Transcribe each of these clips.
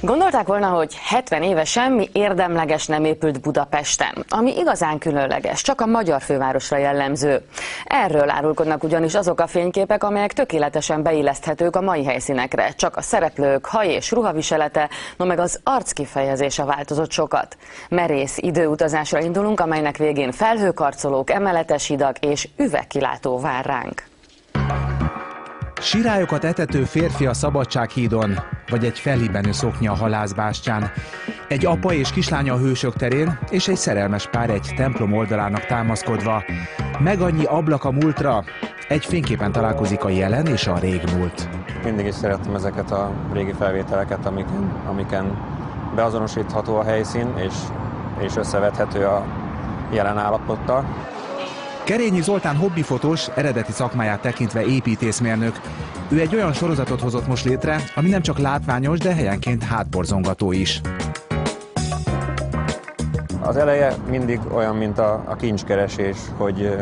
Gondolták volna, hogy 70 éve semmi érdemleges nem épült Budapesten, ami igazán különleges, csak a magyar fővárosra jellemző. Erről árulkodnak ugyanis azok a fényképek, amelyek tökéletesen beilleszthetők a mai helyszínekre. Csak a szereplők haj- és ruhaviselete, no meg az arckifejezése változott sokat. Merész időutazásra indulunk, amelynek végén felhőkarcolók, emeletes hidak és üvegkilátó vár ránk. Sirályokat etető férfi a Szabadsághídon, vagy egy fellibbenő szoknya a Halászbástyán. Egy apa és kislánya a Hősök terén, és egy szerelmes pár egy templom oldalának támaszkodva. Meg annyi ablak a múltra, egy fényképen találkozik a jelen és a régmúlt. Mindig is szerettem ezeket a régi felvételeket, amiken beazonosítható a helyszín, és összevethető a jelen állapottal. Kerényi Zoltán hobbifotós, eredeti szakmáját tekintve építészmérnök. Ő egy olyan sorozatot hozott most létre, ami nem csak látványos, de helyenként hátborzongató is. Az eleje mindig olyan, mint a kincskeresés, hogy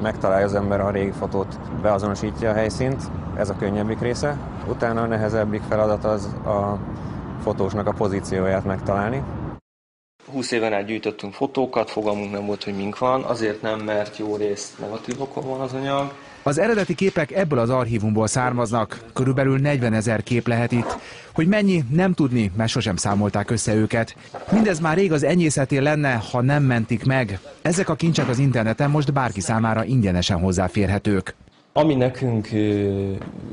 megtalálja az ember a régi fotót, beazonosítja a helyszínt, ez a könnyebbik része. Utána a nehezebbik feladat az a fotósnak a pozícióját megtalálni. 20 éven át gyűjtöttünk fotókat, fogalmunk nem volt, hogy mink van, azért nem, mert jó részt negatívokon van az anyag. Az eredeti képek ebből az archívumból származnak, körülbelül 40 000 kép lehet itt. Hogy mennyi, nem tudni, mert sosem számolták össze őket. Mindez már rég az enyészeté lenne, ha nem mentik meg. Ezek a kincsek az interneten most bárki számára ingyenesen hozzáférhetők. Ami nekünk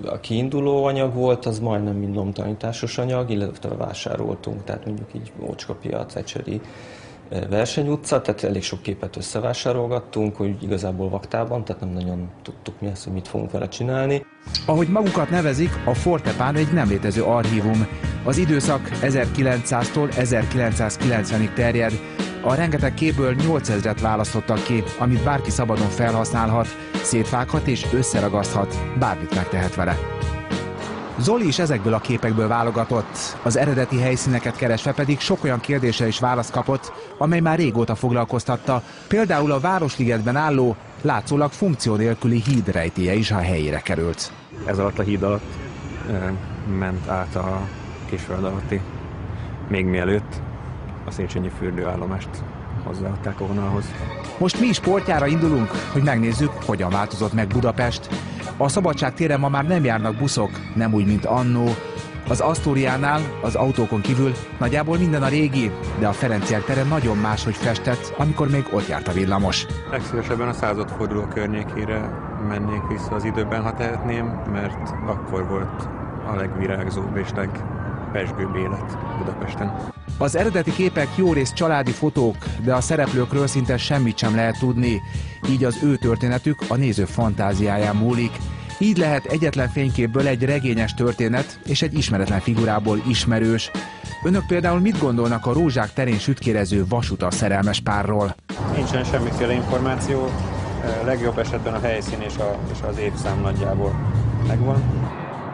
a kiinduló anyag volt, az majdnem mind lomtanításos anyag, illetve vásároltunk, tehát mondjuk így Ócskapiac, Ecseri, Versenyutca, tehát elég sok képet összevásárolgattunk, hogy igazából vaktában, tehát nem nagyon tudtuk mi azt, hogy mit fogunk vele csinálni. Ahogy magukat nevezik, a Fortepán egy nem létező archívum. Az időszak 1900-tól 1990-ig terjed. A rengeteg képből 8000-et választottak ki, amit bárki szabadon felhasználhat, szétvághat és összeragaszthat, bármit megtehet vele. Zoli is ezekből a képekből válogatott, az eredeti helyszíneket keresve pedig sok olyan kérdésre is választ kapott, amely már régóta foglalkoztatta, például a Városligetben álló, látszólag funkció nélküli híd rejtélye is a helyére került. Ez alatt a híd alatt ment át a Kisföld alatti, még mielőtt a Széchenyi fürdőállomást hozzáadták a vonalhoz. Most mi is portyára indulunk, hogy megnézzük, hogyan változott meg Budapest. A Szabadság téren ma már nem járnak buszok, nem úgy, mint annó. Az Asztóriánál, az autókon kívül nagyjából minden a régi, de a Ferenciek tere nagyon máshogy festett, amikor még ott járt a villamos. Legszívesebben a századforduló környékére mennék vissza az időben, ha tehetném, mert akkor volt a legvirágzóbb és legpezsgőbb élet Budapesten. Az eredeti képek jórészt családi fotók, de a szereplőkről szinte semmit sem lehet tudni. Így az ő történetük a néző fantáziáján múlik. Így lehet egyetlen fényképből egy regényes történet és egy ismeretlen figurából ismerős. Önök például mit gondolnak a Rózsák terén sütkérező vasutas szerelmes párról? Nincsen semmiféle információ, legjobb esetben a helyszín és az évszám nagyjából megvan.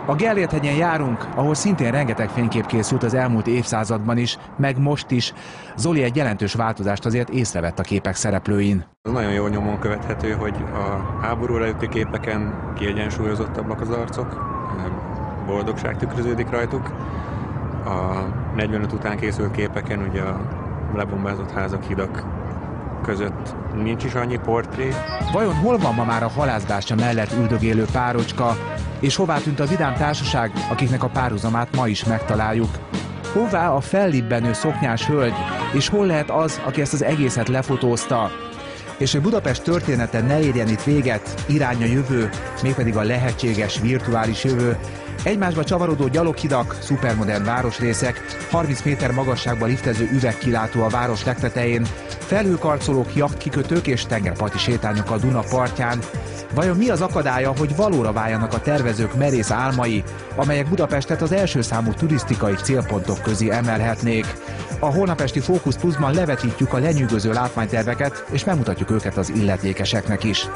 A Gellért-hegyen járunk, ahol szintén rengeteg fénykép készült az elmúlt évszázadban is, meg most is. Zoli egy jelentős változást azért észrevett a képek szereplőin. Az nagyon jól nyomon követhető, hogy a háború előtti képeken kiegyensúlyozottabbak az arcok, boldogság tükröződik rajtuk. A 45 után készült képeken ugye a lebombázott házak, hidak között nincs is annyi portré. Vajon hol van ma már a Halászbástya mellett üldögélő párocska, és hová tűnt a vidám társaság, akiknek a párhuzamát ma is megtaláljuk? Hová a fellibbenő szoknyás hölgy, és hol lehet az, aki ezt az egészet lefotózta? És hogy Budapest története ne érjen itt véget, irány a jövő, mégpedig a lehetséges virtuális jövő. Egymásba csavarodó gyaloghidak, szupermodern városrészek, 30 méter magasságba liftező üvegkilátó a város legtetején, felhőkarcolók, jachtkikötők és tengerparti sétányok a Duna partján. Vajon mi az akadálya, hogy valóra váljanak a tervezők merész álmai, amelyek Budapestet az első számú turisztikai célpontok közé emelhetnék? A holnapesti Fókusz Pluszban levetítjük a lenyűgöző látványterveket, és megmutatjuk őket az illetékeseknek is.